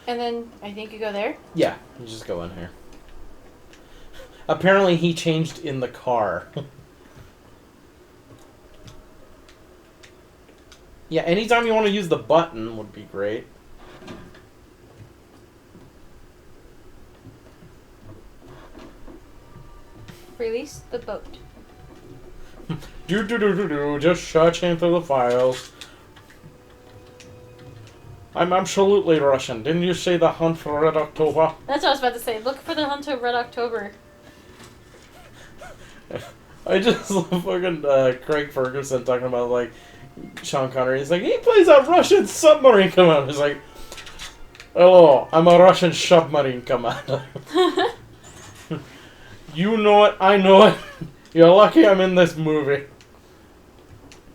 And then I think you go there? Yeah, you just go in here. Apparently he changed in the car. Yeah, anytime you want to use the button would be great. Release the boat. Just searching through the files. I'm absolutely Russian. Didn't you say the hunt for Red October? That's what I was about to say. Look for the hunt of Red October. I just love fucking Craig Ferguson talking about, like, Sean Connery. He's like, he plays a Russian submarine commander. He's like, hello, I'm a Russian submarine commander. You know it, I know it. You're lucky I'm in this movie.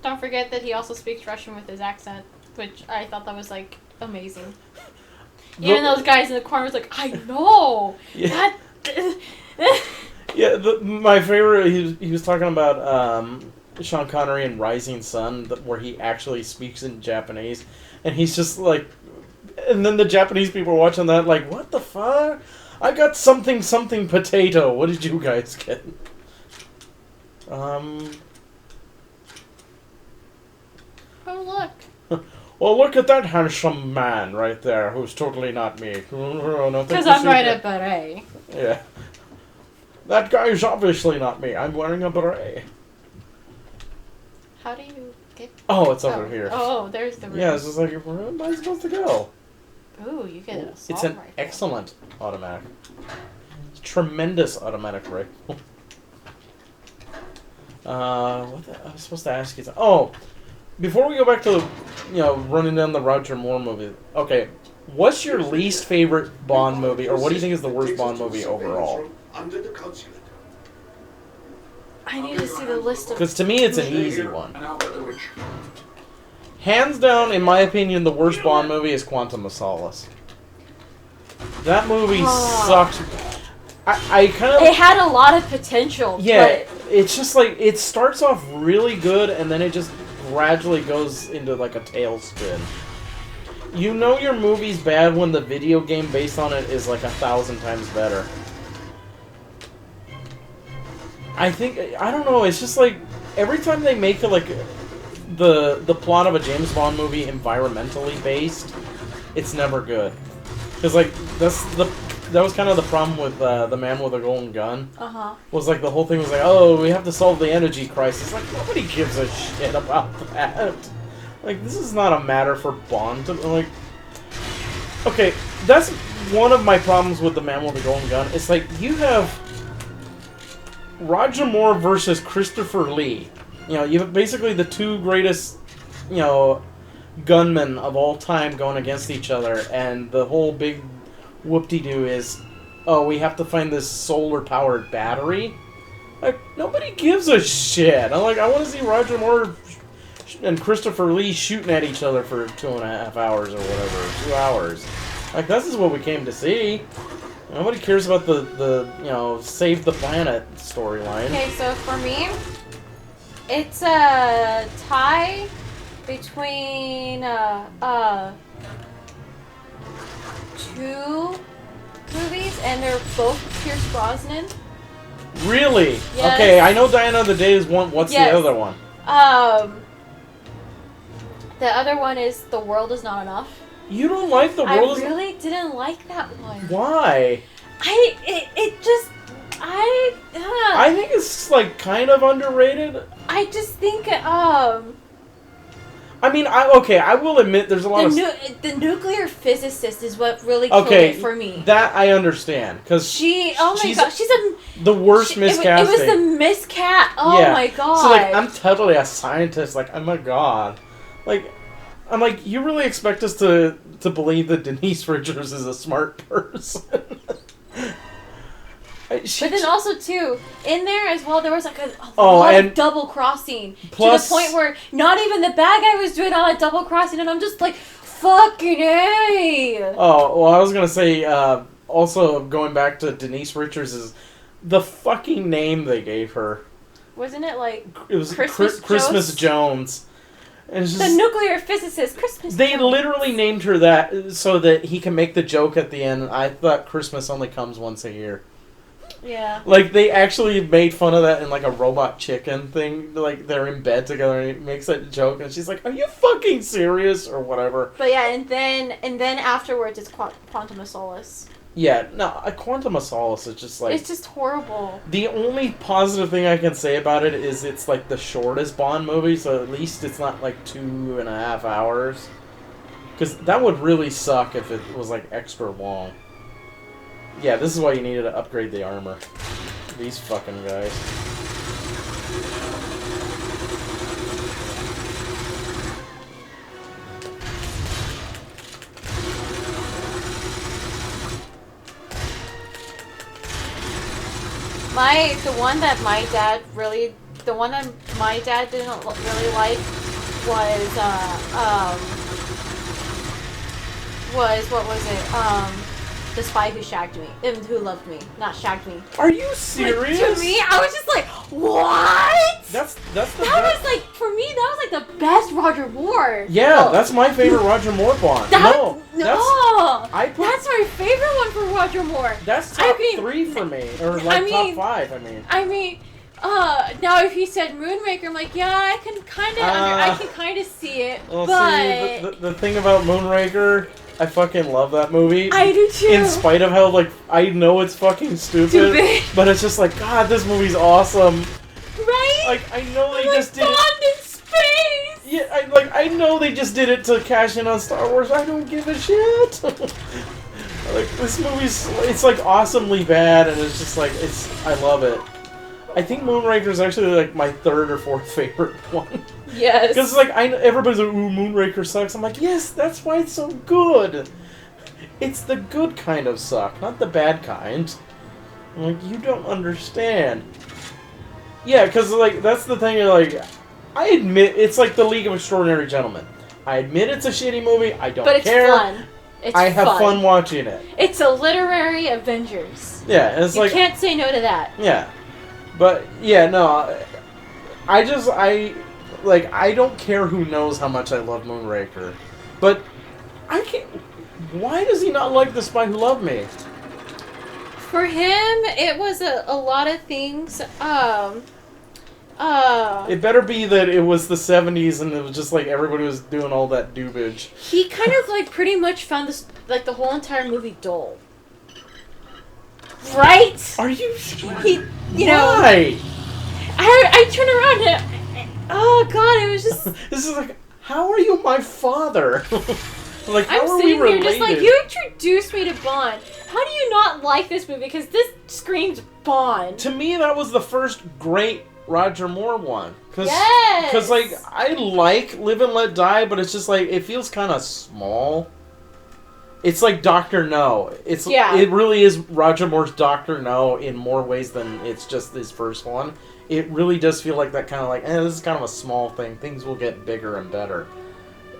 Don't forget that he also speaks Russian with his accent, which I thought that was, like, amazing. Even those guys in the corner was like, I know! Yeah. Yeah, my favorite, he was talking about Sean Connery in Rising Sun, where he actually speaks in Japanese, and he's just like, and then the Japanese people are watching that like, what the fuck? I got something potato. What did you guys get? Oh, look. Well, look at that handsome man right there, who's totally not me. Because I'm wearing a beret. Yeah. That guy is obviously not me. I'm wearing a beret. How do you get... Oh, it's over here. Oh, there's the room. Yeah, it's just like, where am I supposed to go? Ooh, you get an assault It's an rifle. excellent automatic. It's a tremendous automatic rifle. I was supposed to ask you... Oh! Before we go back to, running down the Roger Moore movie. Okay, what's your least favorite Bond movie, or what do you think is the worst Bond movie overall? I need to see the list of... Because to me, it's an easy one. Hands down, in my opinion, the worst Bond movie is Quantum of Solace. That movie sucked. I kind of... It had a lot of potential. Yeah, it's just like, it starts off really good, and then it just gradually goes into like a tailspin. You know your movie's bad when the video game based on it is like 1,000 times better. I don't know, it's just like, every time they make it like, the plot of a James Bond movie environmentally based, it's never good. Because like, that was kind of the problem with The Man with a Golden Gun. Uh-huh. Was like, the whole thing was like, oh, we have to solve the energy crisis. Like, nobody gives a shit about that. Like, this is not a matter for Bond to, like... Okay, that's one of my problems with The Man with the Golden Gun. It's like, you have Roger Moore versus Christopher Lee. You have basically the two greatest, gunmen of all time going against each other, and the whole big whoop-de-doo is, oh, we have to find this solar-powered battery? Like, nobody gives a shit. I'm like, I want to see Roger Moore and Christopher Lee shooting at each other for 2.5 hours or whatever, 2 hours. Like, this is what we came to see. Nobody cares about the save the planet storyline. Okay, so for me, it's a tie between two movies, and they're both Pierce Brosnan. Really? Yes. Okay, I know Diana of the Day is one. What's the other one? The other one is The World Is Not Enough. You don't like The World Is... I really didn't like that one. Why? I think it's, like, kind of underrated. I just think, I mean, I will admit there's a lot of... The nuclear physicist is what really killed it for me. That I understand, because she's the worst miscasting. It was the miscast. Oh my god. So, like, I'm totally a scientist. Like, oh my god. Like, I'm like, you really expect us to believe that Denise Richards is a smart person? But then also, too, in there as well, there was like a lot of double crossing. Plus, to the point where not even the bad guy was doing all that double crossing, and I'm just like, fucking A! Oh, well, I was going to say, also going back to Denise Richards, is the fucking name they gave her. Wasn't it like it was Christmas Jones. And it's just, the nuclear physicist, Christmas. They literally named her that so that he can make the joke at the end. I thought Christmas only comes once a year. Yeah. Like, they actually made fun of that in, like, a Robot Chicken thing. Like, they're in bed together, and he makes that joke, and she's like, are you fucking serious? Or whatever. But yeah, and then afterwards, it's Quantum of Solace. Yeah, no, a Quantum of Solace is just, like... It's just horrible. The only positive thing I can say about it is it's, like, the shortest Bond movie, so at least it's not, like, 2.5 hours. Because that would really suck if it was, like, extra long. Yeah, this is why you needed to upgrade the armor. These fucking guys. The one that my dad didn't really like was what was it? The Spy Who Shagged Me. Who Loved Me. Not Shagged Me. Are you serious? Like, to me, I was just like, what? That's the was like, for me, that was like the best Roger Moore. Yeah, that's my favorite Roger Moore Bond. That's my favorite one for Roger Moore. That's top 3 for me. Or like top 5, I mean. Now if he said Moonraker, I'm like, yeah, I can kind of see it, well, but... See, the thing about Moonraker... I fucking love that movie. I do too. In spite of how, like, I know it's fucking stupid. But it's just like, God, this movie's awesome. Right? Like, I know they just did Bond it. in space! Yeah, I know they just did it to cash in on Star Wars. I don't give a shit. Like, this movie's, it's, like, awesomely bad, and it's just, like, I love it. I think Moonraker's actually, like, my 3rd or 4th favorite one. Yes. Because, like, everybody's like, ooh, Moonraker sucks. I'm like, yes, that's why it's so good. It's the good kind of suck, not the bad kind. I'm like, you don't understand. Yeah, because, like, that's the thing, like, I admit, it's like the League of Extraordinary Gentlemen. I admit it's a shitty movie, I don't care. But it's fun. I have fun watching it. It's a literary Avengers. Yeah, and it's like... You can't say no to that. Yeah. But, yeah, no, I don't care who knows how much I love Moonraker. But, I can't... Why does he not like The Spy Who Loved Me? For him, it was a lot of things, It better be that it was the 70s and it was just like everybody was doing all that doobage. He kind of, like, pretty much found this, like, the whole entire movie dull. Right? Are you... You know... Why? I turned around and... Oh, God, it was just... This is like, how are you my father? Like, how are we related? I'm sitting here just like, you introduced me to Bond. How do you not like this movie? Because this screams Bond. To me, that was the first great Roger Moore one. Yes! Because, like, I like Live and Let Die, but it's just, like, it feels kind of small. It's like Dr. No. It really is Roger Moore's Dr. No in more ways than it's just his first one. It really does feel like that kind of like, this is kind of a small thing. Things will get bigger and better.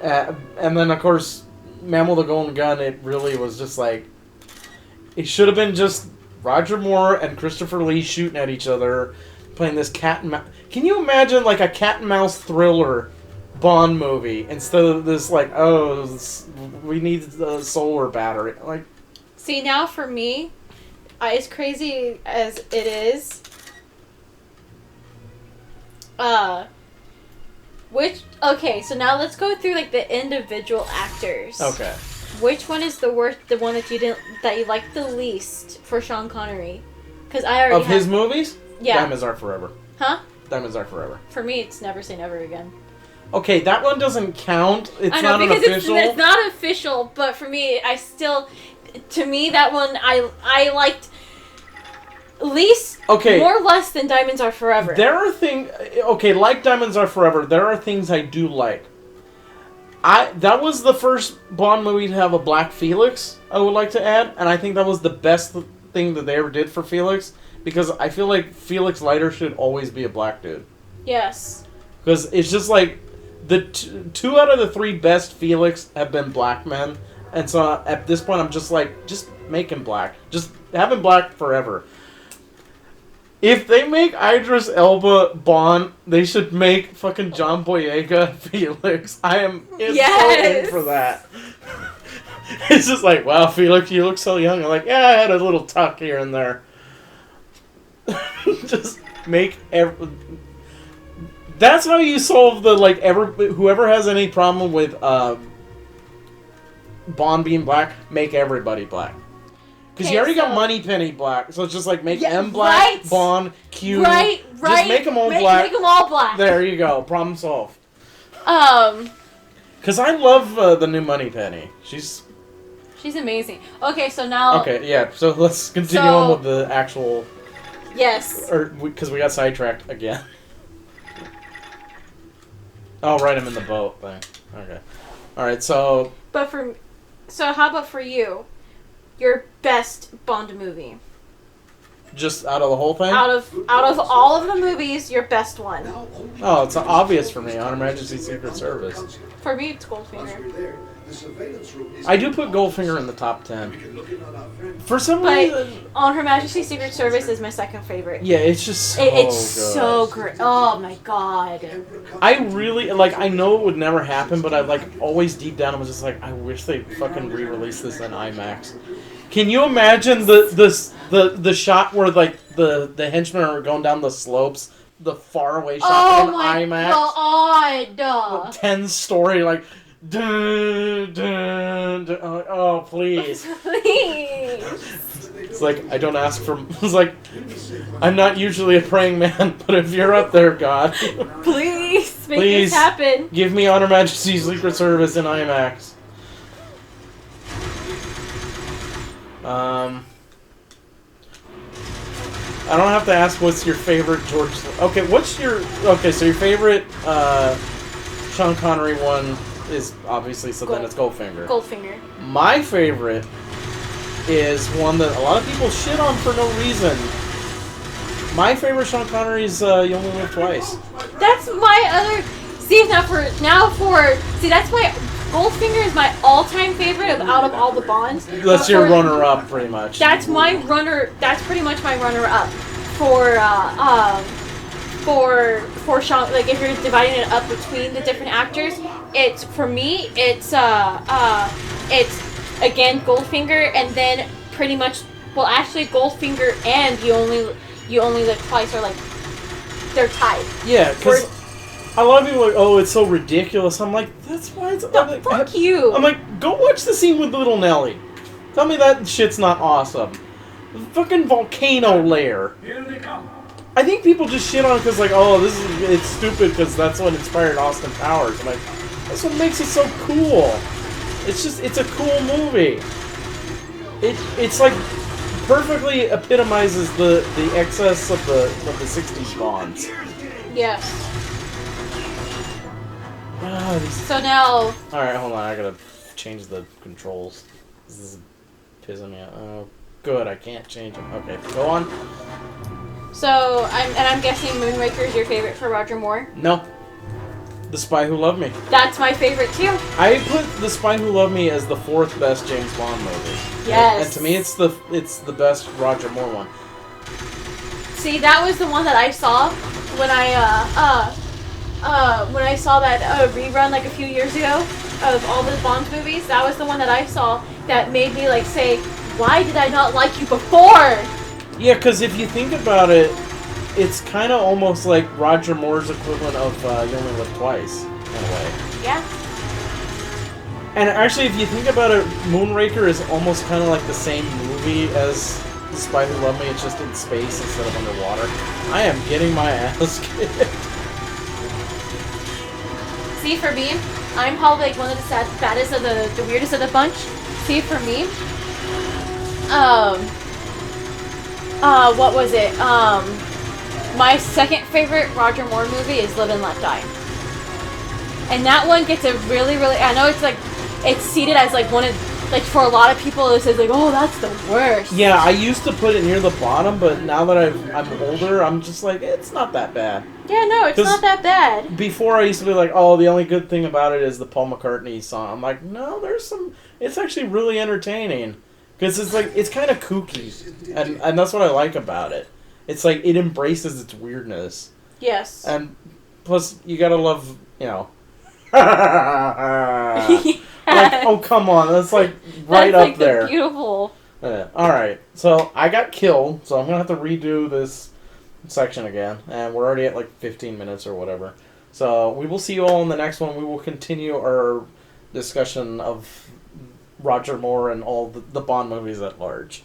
And then, of course, Man with the Golden Gun, it really was just like... It should have been just Roger Moore and Christopher Lee shooting at each other, playing this cat and mouse... Can you imagine, like, a cat and mouse thriller Bond movie instead of this, like, we need the solar battery? Like... See, now for me, as crazy as it is... Okay, so now let's go through, like, the individual actors. Okay. Which one is the worst, the one that you liked the least for Sean Connery? Because I already his movies? Yeah. Diamonds Are Forever. Huh? Diamonds Are Forever. For me, it's Never Say Never Again. Okay, that one doesn't count. It's not an official. It's not official, but for me, to me, that one, I liked... least, more or less than Diamonds Are Forever. There are things... Okay, like Diamonds Are Forever, there are things I do like. That was the first Bond movie to have a black Felix, I would like to add, and I think that was the best thing that they ever did for Felix, because I feel like Felix Leiter should always be a black dude. Yes. Because it's just like, the two out of the three best Felix have been black men, and so at this point I'm just like, just make him black. Just have him black forever. If they make Idris Elba Bond, they should make fucking John Boyega Felix. I am so in for that. It's just like, wow, Felix, you look so young. I'm like, yeah, I had a little tuck here and there. Just make That's how you solve the, like, whoever has any problem with Bond being black, make everybody black. Because you already got Moneypenny black, so it's just like make M black, Bond, Q. Right. Just make them all black. Make them all black. There you go. Problem solved. Because I love the new Moneypenny. She's amazing. Okay, so now. Okay, yeah. So let's continue on with the actual. Yes. Because we got sidetracked again. Oh, right. I'm in the boat thing. Okay. All right. So. So how about for you? Your best Bond movie. Just out of the whole thing? Out of all of the movies, your best one. Oh, it's obvious for me. On Her Majesty's Secret Service. For me, it's Goldfinger. I do put Goldfinger in the top 10. For some reason... On Her Majesty's Secret Service is my second favorite. Yeah, it's just so It's good. so great. Oh my god. I really, like, I know it would never happen, but I, like, always deep down I was just like, I wish they fucking re-released this in IMAX. Can you imagine the shot where, like, the henchmen are going down the slopes, the faraway shot in IMAX? Oh my god. 10-story, like, dun, dun, dun. Oh, please. Please. It's like, I don't ask for... It's like, I'm not usually a praying man, but if you're up there, God. Please, make this happen. Give me On Her Majesty's Secret Service in IMAX. I don't have to ask what's your favorite George... Okay, so your favorite Sean Connery one is obviously, then it's Goldfinger. Goldfinger. My favorite is one that a lot of people shit on for no reason. My favorite Sean Connery is You Only Live Twice. That's my other... See, that's my... Goldfinger is my all-time favorite out of all the Bonds. That's your runner-up, pretty much. That's pretty much my runner-up for Sean. Like, if you're dividing it up between the different actors, it's again Goldfinger, and then pretty much, well, actually Goldfinger and You Only Live Twice are like, they're tied. Yeah, because a lot of people are like, oh, it's so ridiculous. I'm like, that's why it's... Fuck you. I'm like, go watch the scene with Little Nelly. Tell me that shit's not awesome. The fucking volcano lair. Here they come. I think people just shit on it because, like, oh, it's stupid because that's what inspired Austin Powers. I'm like, that's what makes it so cool. It's a cool movie. It's like perfectly epitomizes the excess of the 60s Bonds. Yes. So now... Alright, hold on, I gotta change the controls. This is pissing me off. Oh, good, I can't change them. Okay, go on. So, I'm guessing Moonraker is your favorite for Roger Moore? No. The Spy Who Loved Me. That's my favorite, too. I put The Spy Who Loved Me as the 4th best James Bond movie. Yes. And to me, it's the best Roger Moore one. See, that was the one that I saw when I saw that rerun like a few years ago of all the Bond movies. That was the one that I saw that made me like say, why did I not like you before? Yeah, because if you think about it, it's kind of almost like Roger Moore's equivalent of You Only Live Twice, in a way. Yeah. And actually, if you think about it, Moonraker is almost kind of like the same movie as The Spy Who Loved Me. It's just in space instead of underwater. I am getting my ass kicked. See, for me, I'm probably like one of the fattest of the weirdest of the bunch. See, for me, what was it? My second favorite Roger Moore movie is Live and Let Die. And that one gets a really, I know it's like, it's seated as like one of, like for a lot of people it says like, oh, that's the worst. Yeah, I used to put it near the bottom, but now that I'm older, I'm just like, it's not that bad. Yeah, no, it's not that bad. Before I used to be like, oh, the only good thing about it is the Paul McCartney song. I'm like, no, it's actually really entertaining. Because it's like, it's kind of kooky. And that's what I like about it. It's like it embraces its weirdness. Yes. And plus, you gotta love, you know. Yes. Like, oh come on, that's like right that's up like there. Beautiful. All right, so I got killed, so I'm gonna have to redo this section again, and we're already at like 15 minutes or whatever. So we will see you all in the next one. We will continue our discussion of Roger Moore and all the Bond movies at large.